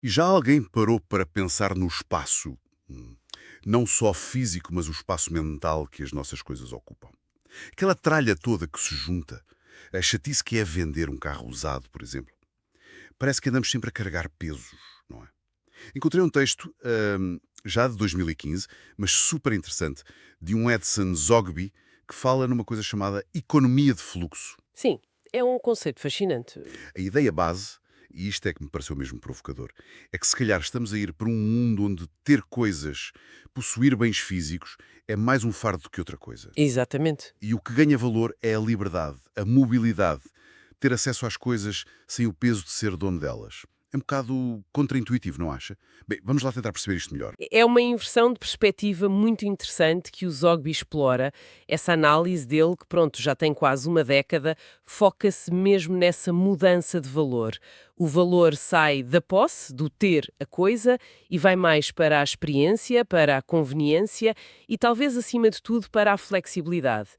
E já alguém parou para pensar no espaço, hum, não só físico, mas o espaço mental que as nossas coisas ocupam? Aquela tralha toda que se junta, a chatice que é vender um carro usado, por exemplo. Parece que andamos sempre a carregar pesos, não é? Encontrei um texto, já de 2015, mas super interessante, de um Edson Zogby, que fala numa coisa chamada economia de fluxo. Sim, é um conceito fascinante. A ideia base, e isto é que me pareceu mesmo provocador, é que se calhar estamos a ir para um mundo onde ter coisas, possuir bens físicos, é mais um fardo do que outra coisa. Exatamente. E o que ganha valor é a liberdade, a mobilidade, ter acesso às coisas sem o peso de ser dono delas. É um bocado contraintuitivo, não acha? Bem, vamos lá tentar perceber isto melhor. É uma inversão de perspectiva muito interessante que o Zogby explora. Essa análise dele, que pronto, já tem quase uma década, foca-se mesmo nessa mudança de valor. O valor sai da posse, do ter a coisa, e vai mais para a experiência, para a conveniência e talvez, acima de tudo, para a flexibilidade.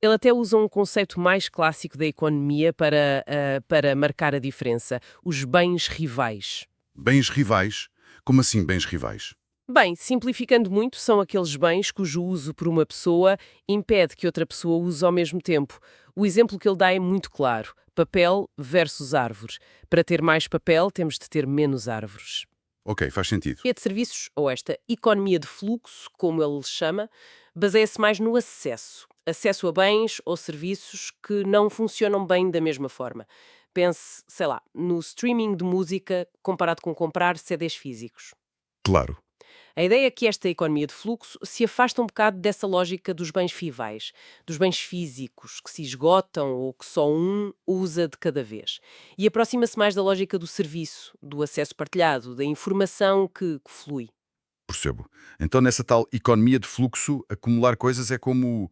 Ele até usa um conceito mais clássico da economia para marcar a diferença: os bens rivais. Bens rivais? Como assim bens rivais? Bem, simplificando muito, são aqueles bens cujo uso por uma pessoa impede que outra pessoa use ao mesmo tempo. O exemplo que ele dá é muito claro: papel versus árvores. Para ter mais papel, temos de ter menos árvores. Ok, faz sentido. E a de serviços, ou esta economia de fluxo, como ele chama, baseia-se mais no acesso. Acesso a bens ou serviços que não funcionam bem da mesma forma. Pense, sei lá, no streaming de música comparado com comprar CDs físicos. Claro. A ideia é que esta economia de fluxo se afasta um bocado dessa lógica dos bens fivais, dos bens físicos que se esgotam ou que só um usa de cada vez. E aproxima-se mais da lógica do serviço, do acesso partilhado, da informação que flui. Percebo. Então, nessa tal economia de fluxo, acumular coisas é como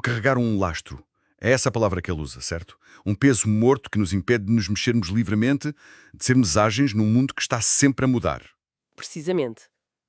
carregar um lastro. É essa a palavra que ele usa, certo? Um peso morto que nos impede de nos mexermos livremente, de sermos ágeis num mundo que está sempre a mudar. Precisamente.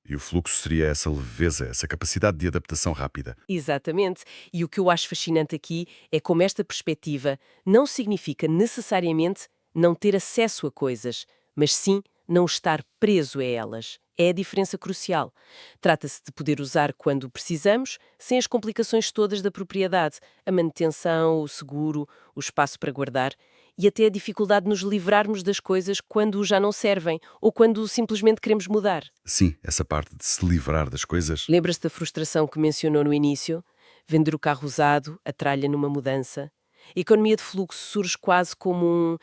E o fluxo seria essa leveza, essa capacidade de adaptação rápida. Exatamente. E o que eu acho fascinante aqui é como esta perspectiva não significa necessariamente não ter acesso a coisas, mas sim não estar preso a elas. É a diferença crucial. Trata-se de poder usar quando precisamos, sem as complicações todas da propriedade, a manutenção, o seguro, o espaço para guardar e até a dificuldade de nos livrarmos das coisas quando já não servem ou quando simplesmente queremos mudar. Sim, essa parte de se livrar das coisas. Lembra-se da frustração que mencionou no início? Vender o carro usado, a tralha numa mudança? A economia de fluxo surge quase como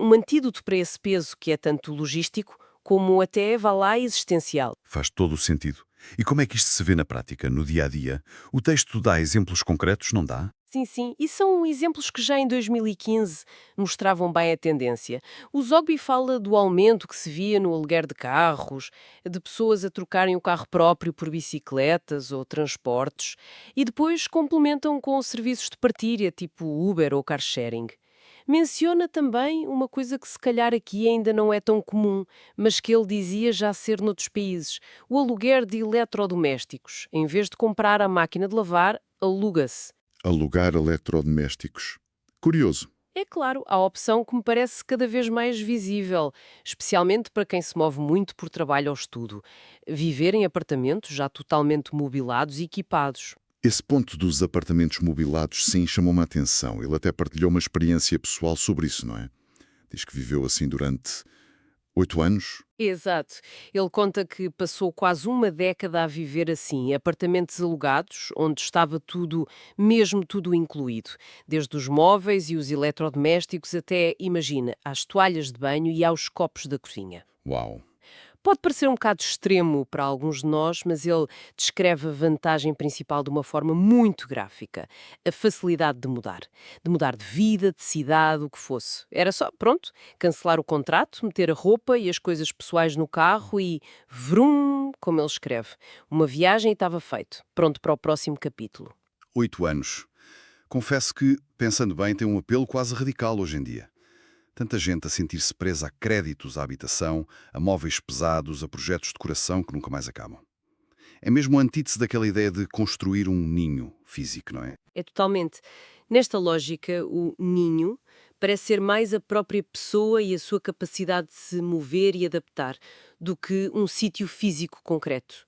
um antídoto para esse peso que é tanto logístico como até, vá lá, existencial. Faz todo o sentido. E como é que isto se vê na prática, no dia a dia? O texto dá exemplos concretos, não dá? Sim, sim, e são exemplos que já em 2015 mostravam bem a tendência. O Zogby fala do aumento que se via no aluguer de carros, de pessoas a trocarem o carro próprio por bicicletas ou transportes, e depois complementam com serviços de partilha, tipo Uber ou car sharing. Menciona também uma coisa que se calhar aqui ainda não é tão comum, mas que ele dizia já ser noutros países: o aluguer de eletrodomésticos. Em vez de comprar a máquina de lavar, aluga-se. Alugar eletrodomésticos. Curioso. É claro, há a opção que me parece cada vez mais visível, especialmente para quem se move muito por trabalho ou estudo. Viver em apartamentos já totalmente mobilados e equipados. Esse ponto dos apartamentos mobilados, sim, chamou-me a atenção. Ele até partilhou uma experiência pessoal sobre isso, não é? Diz que viveu assim durante 8 anos. Exato. Ele conta que passou quase uma década a viver assim, apartamentos alugados, onde estava tudo, mesmo tudo incluído. Desde os móveis e os eletrodomésticos até, imagina, às toalhas de banho e aos copos da cozinha. Uau! Pode parecer um bocado extremo para alguns de nós, mas ele descreve a vantagem principal de uma forma muito gráfica. A facilidade de mudar de vida, de cidade, o que fosse. Era só, pronto, cancelar o contrato, meter a roupa e as coisas pessoais no carro e vrum, como ele escreve. Uma viagem e estava feito. Pronto para o próximo capítulo. 8 anos. Confesso que, pensando bem, tem um apelo quase radical hoje em dia. Tanta gente a sentir-se presa a créditos à habitação, a móveis pesados, a projetos de decoração que nunca mais acabam. É mesmo a antítese daquela ideia de construir um ninho físico, não é? É totalmente. Nesta lógica, o ninho parece ser mais a própria pessoa e a sua capacidade de se mover e adaptar do que um sítio físico concreto.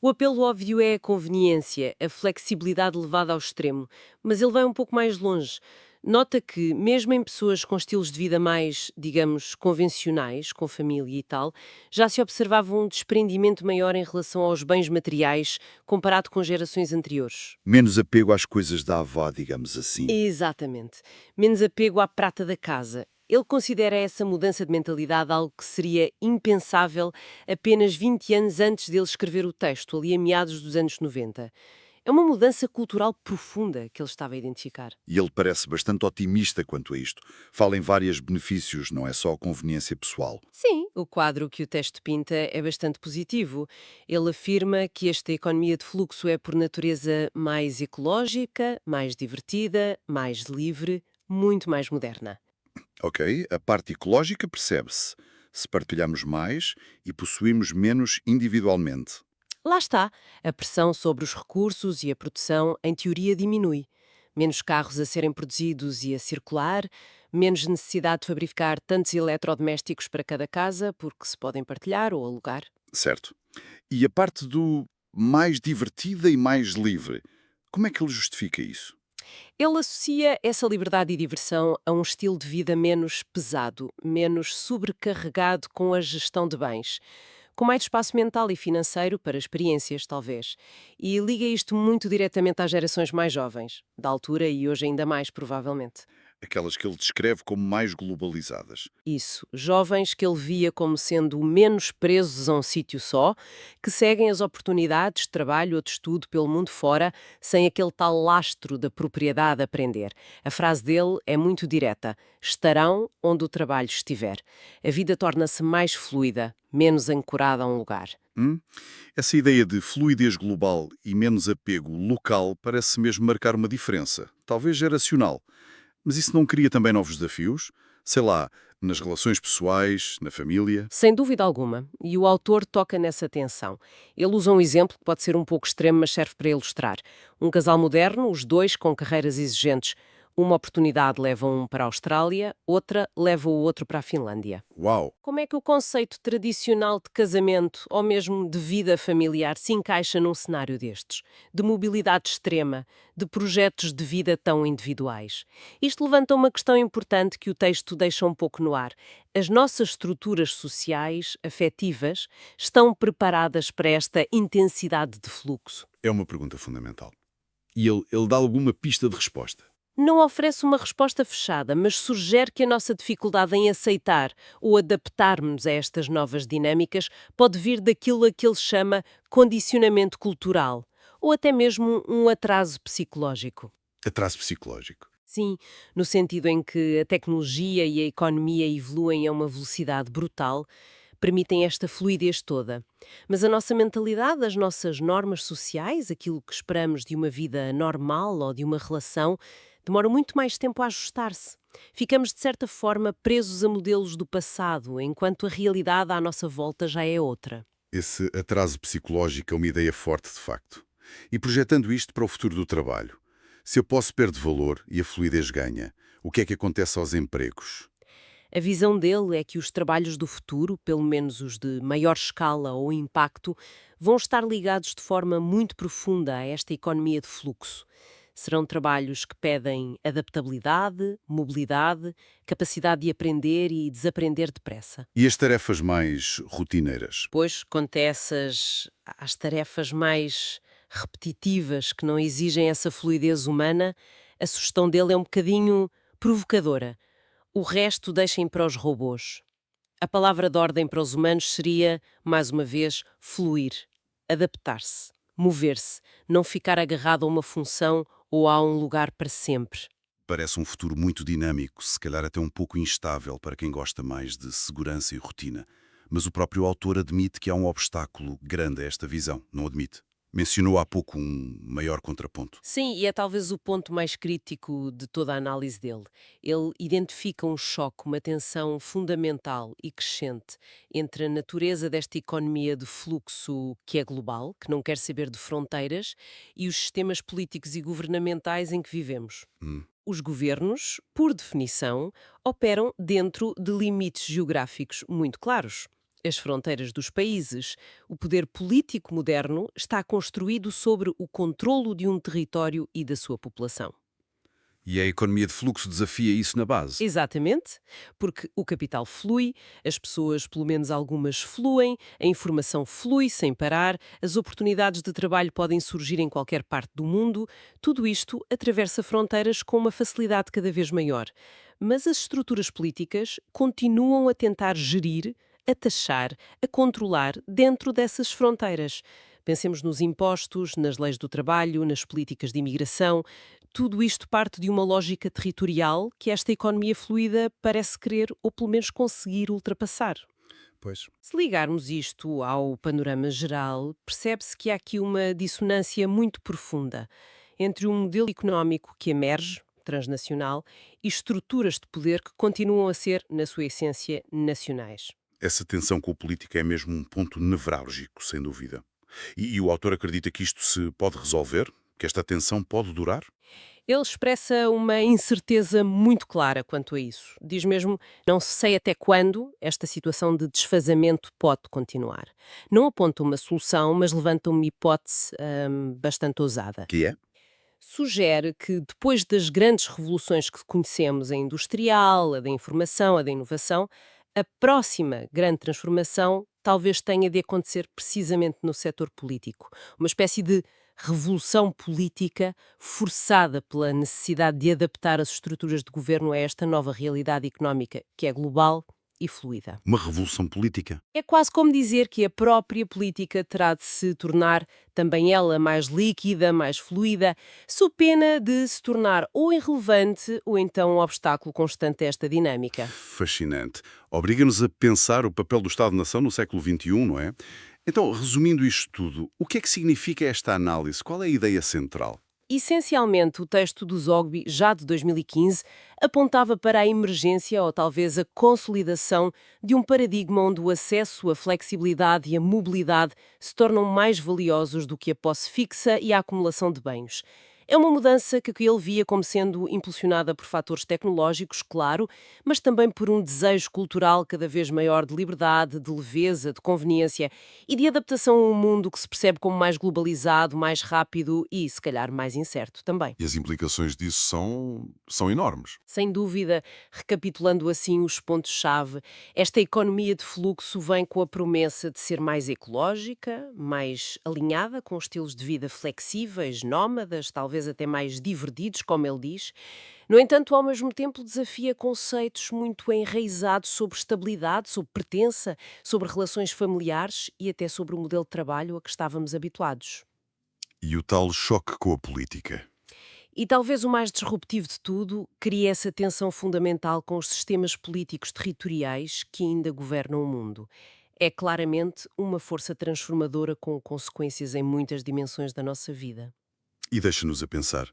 O apelo óbvio é a conveniência, a flexibilidade levada ao extremo, mas ele vai um pouco mais longe. Nota que, mesmo em pessoas com estilos de vida mais, digamos, convencionais, com família e tal, já se observava um desprendimento maior em relação aos bens materiais comparado com gerações anteriores. Menos apego às coisas da avó, digamos assim. Exatamente. Menos apego à prata da casa. Ele considera essa mudança de mentalidade algo que seria impensável apenas 20 anos antes dele escrever o texto, ali a meados dos anos 90. É uma mudança cultural profunda que ele estava a identificar. E ele parece bastante otimista quanto a isto. Fala em vários benefícios, não é só a conveniência pessoal. Sim, o quadro que o texto pinta é bastante positivo. Ele afirma que esta economia de fluxo é, por natureza, mais ecológica, mais divertida, mais livre, muito mais moderna. Ok, a parte ecológica percebe-se. Se partilhamos mais e possuímos menos individualmente. Lá está, a pressão sobre os recursos e a produção, em teoria, diminui. Menos carros a serem produzidos e a circular, menos necessidade de fabricar tantos eletrodomésticos para cada casa, porque se podem partilhar ou alugar. Certo. E a parte do mais divertida e mais livre, como é que ele justifica isso? Ele associa essa liberdade e diversão a um estilo de vida menos pesado, menos sobrecarregado com a gestão de bens, com mais espaço mental e financeiro para experiências, talvez. E liga isto muito diretamente às gerações mais jovens, da altura e hoje ainda mais, provavelmente. Aquelas que ele descreve como mais globalizadas. Isso, jovens que ele via como sendo menos presos a um sítio só, que seguem as oportunidades de trabalho ou de estudo pelo mundo fora, sem aquele tal lastro da propriedade a prender. A frase dele é muito direta: estarão onde o trabalho estiver. A vida torna-se mais fluida, menos ancorada a um lugar. Hum? Essa ideia de fluidez global e menos apego local parece mesmo marcar uma diferença, talvez geracional. Mas isso não cria também novos desafios? Sei lá, nas relações pessoais, na família? Sem dúvida alguma, e o autor toca nessa tensão. Ele usa um exemplo que pode ser um pouco extremo, mas serve para ilustrar. Um casal moderno, os dois com carreiras exigentes. Uma oportunidade leva um para a Austrália, outra leva o outro para a Finlândia. Uau! Como é que o conceito tradicional de casamento ou mesmo de vida familiar se encaixa num cenário destes? De mobilidade extrema, de projetos de vida tão individuais. Isto levanta uma questão importante que o texto deixa um pouco no ar. As nossas estruturas sociais, afetivas, estão preparadas para esta intensidade de fluxo? É uma pergunta fundamental. E ele dá alguma pista de resposta. Não oferece uma resposta fechada, mas sugere que a nossa dificuldade em aceitar ou adaptarmos a estas novas dinâmicas pode vir daquilo a que ele chama condicionamento cultural, ou até mesmo um atraso psicológico. Atraso psicológico. Sim, no sentido em que a tecnologia e a economia evoluem a uma velocidade brutal, permitem esta fluidez toda. Mas a nossa mentalidade, as nossas normas sociais, aquilo que esperamos de uma vida normal ou de uma relação, demora muito mais tempo a ajustar-se. Ficamos, de certa forma, presos a modelos do passado, enquanto a realidade à nossa volta já é outra. Esse atraso psicológico é uma ideia forte, de facto. E projetando isto para o futuro do trabalho. Se a posse perde valor e a fluidez ganha, o que é que acontece aos empregos? A visão dele é que os trabalhos do futuro, pelo menos os de maior escala ou impacto, vão estar ligados de forma muito profunda a esta economia de fluxo. Serão trabalhos que pedem adaptabilidade, mobilidade, capacidade de aprender e desaprender depressa. E as tarefas mais rotineiras? Pois, quanto a às tarefas mais repetitivas que não exigem essa fluidez humana, a sugestão dele é um bocadinho provocadora. O resto deixem para os robôs. A palavra de ordem para os humanos seria, mais uma vez, fluir, adaptar-se, mover-se, não ficar agarrado a uma função ou a um lugar para sempre. Parece um futuro muito dinâmico, se calhar até um pouco instável para quem gosta mais de segurança e rotina. Mas o próprio autor admite que há um obstáculo grande a esta visão, não admite? Mencionou há pouco um maior contraponto. Sim, e é talvez o ponto mais crítico de toda a análise dele. Ele identifica um choque, uma tensão fundamental e crescente entre a natureza desta economia de fluxo que é global, que não quer saber de fronteiras, e os sistemas políticos e governamentais em que vivemos. Os governos, por definição, operam dentro de limites geográficos muito claros. as fronteiras dos países. O poder político moderno está construído sobre o controlo de um território e da sua população. E a economia de fluxo desafia isso na base. Exatamente, porque o capital flui, as pessoas, pelo menos algumas, fluem, a informação flui sem parar, as oportunidades de trabalho podem surgir em qualquer parte do mundo, tudo isto atravessa fronteiras com uma facilidade cada vez maior. Mas as estruturas políticas continuam a tentar gerir, a taxar, a controlar dentro dessas fronteiras. Pensemos nos impostos, nas leis do trabalho, nas políticas de imigração. Tudo isto parte de uma lógica territorial que esta economia fluida parece querer, ou pelo menos conseguir, ultrapassar. Pois. Se ligarmos isto ao panorama geral, percebe-se que há aqui uma dissonância muito profunda entre um modelo económico que emerge, transnacional, e estruturas de poder que continuam a ser, na sua essência, nacionais. Essa tensão com o político é mesmo um ponto nevrálgico, sem dúvida. E o autor acredita que isto se pode resolver? Que esta tensão pode durar? Ele expressa uma incerteza muito clara quanto a isso. Diz mesmo, não sei até quando esta situação de desfazamento pode continuar. Não aponta uma solução, mas levanta uma hipótese bastante ousada. Que é? Sugere que depois das grandes revoluções que conhecemos, a industrial, a da informação, a da inovação, a próxima grande transformação talvez tenha de acontecer precisamente no setor político. Uma espécie de revolução política forçada pela necessidade de adaptar as estruturas de governo a esta nova realidade económica, que é global e fluida. Uma revolução política? É quase como dizer que a própria política terá de se tornar também ela mais líquida, mais fluida, sob pena de se tornar ou irrelevante ou então um obstáculo constante a esta dinâmica. Fascinante. Obriga-nos a pensar o papel do Estado-nação no século XXI, não é? Então, resumindo isto tudo, o que é que significa esta análise? Qual é a ideia central? Essencialmente, o texto do Zogby, já de 2015, apontava para a emergência ou talvez a consolidação de um paradigma onde o acesso, a flexibilidade e a mobilidade se tornam mais valiosos do que a posse fixa e a acumulação de bens. É uma mudança que ele via como sendo impulsionada por fatores tecnológicos, claro, mas também por um desejo cultural cada vez maior de liberdade, de leveza, de conveniência e de adaptação a um mundo que se percebe como mais globalizado, mais rápido e, se calhar, mais incerto também. E as implicações disso são enormes. Sem dúvida, recapitulando assim os pontos-chave, esta economia de fluxo vem com a promessa de ser mais ecológica, mais alinhada com estilos de vida flexíveis, nómadas, talvez até mais divertidos, como ele diz. No entanto, ao mesmo tempo, desafia conceitos muito enraizados sobre estabilidade, sobre pertença, sobre relações familiares e até sobre o modelo de trabalho a que estávamos habituados. E o tal choque com a política. E talvez o mais disruptivo de tudo, cria essa tensão fundamental com os sistemas políticos territoriais que ainda governam o mundo. É claramente uma força transformadora com consequências em muitas dimensões da nossa vida. E deixa-nos a pensar,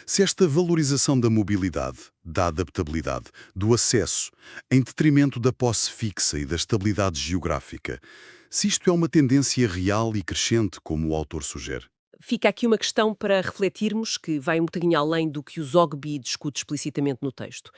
se esta valorização da mobilidade, da adaptabilidade, do acesso, em detrimento da posse fixa e da estabilidade geográfica, se isto é uma tendência real e crescente, como o autor sugere. Fica aqui uma questão para refletirmos, que vai um bocadinho além do que o Zogby discute explicitamente no texto.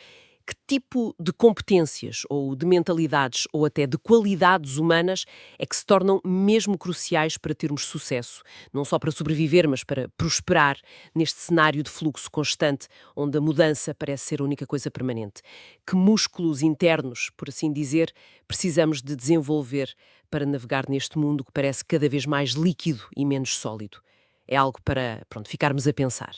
Que tipo de competências, ou de mentalidades, ou até de qualidades humanas é que se tornam mesmo cruciais para termos sucesso? Não só para sobreviver, mas para prosperar neste cenário de fluxo constante, onde a mudança parece ser a única coisa permanente. Que músculos internos, por assim dizer, precisamos de desenvolver para navegar neste mundo que parece cada vez mais líquido e menos sólido? É algo para, ficarmos a pensar.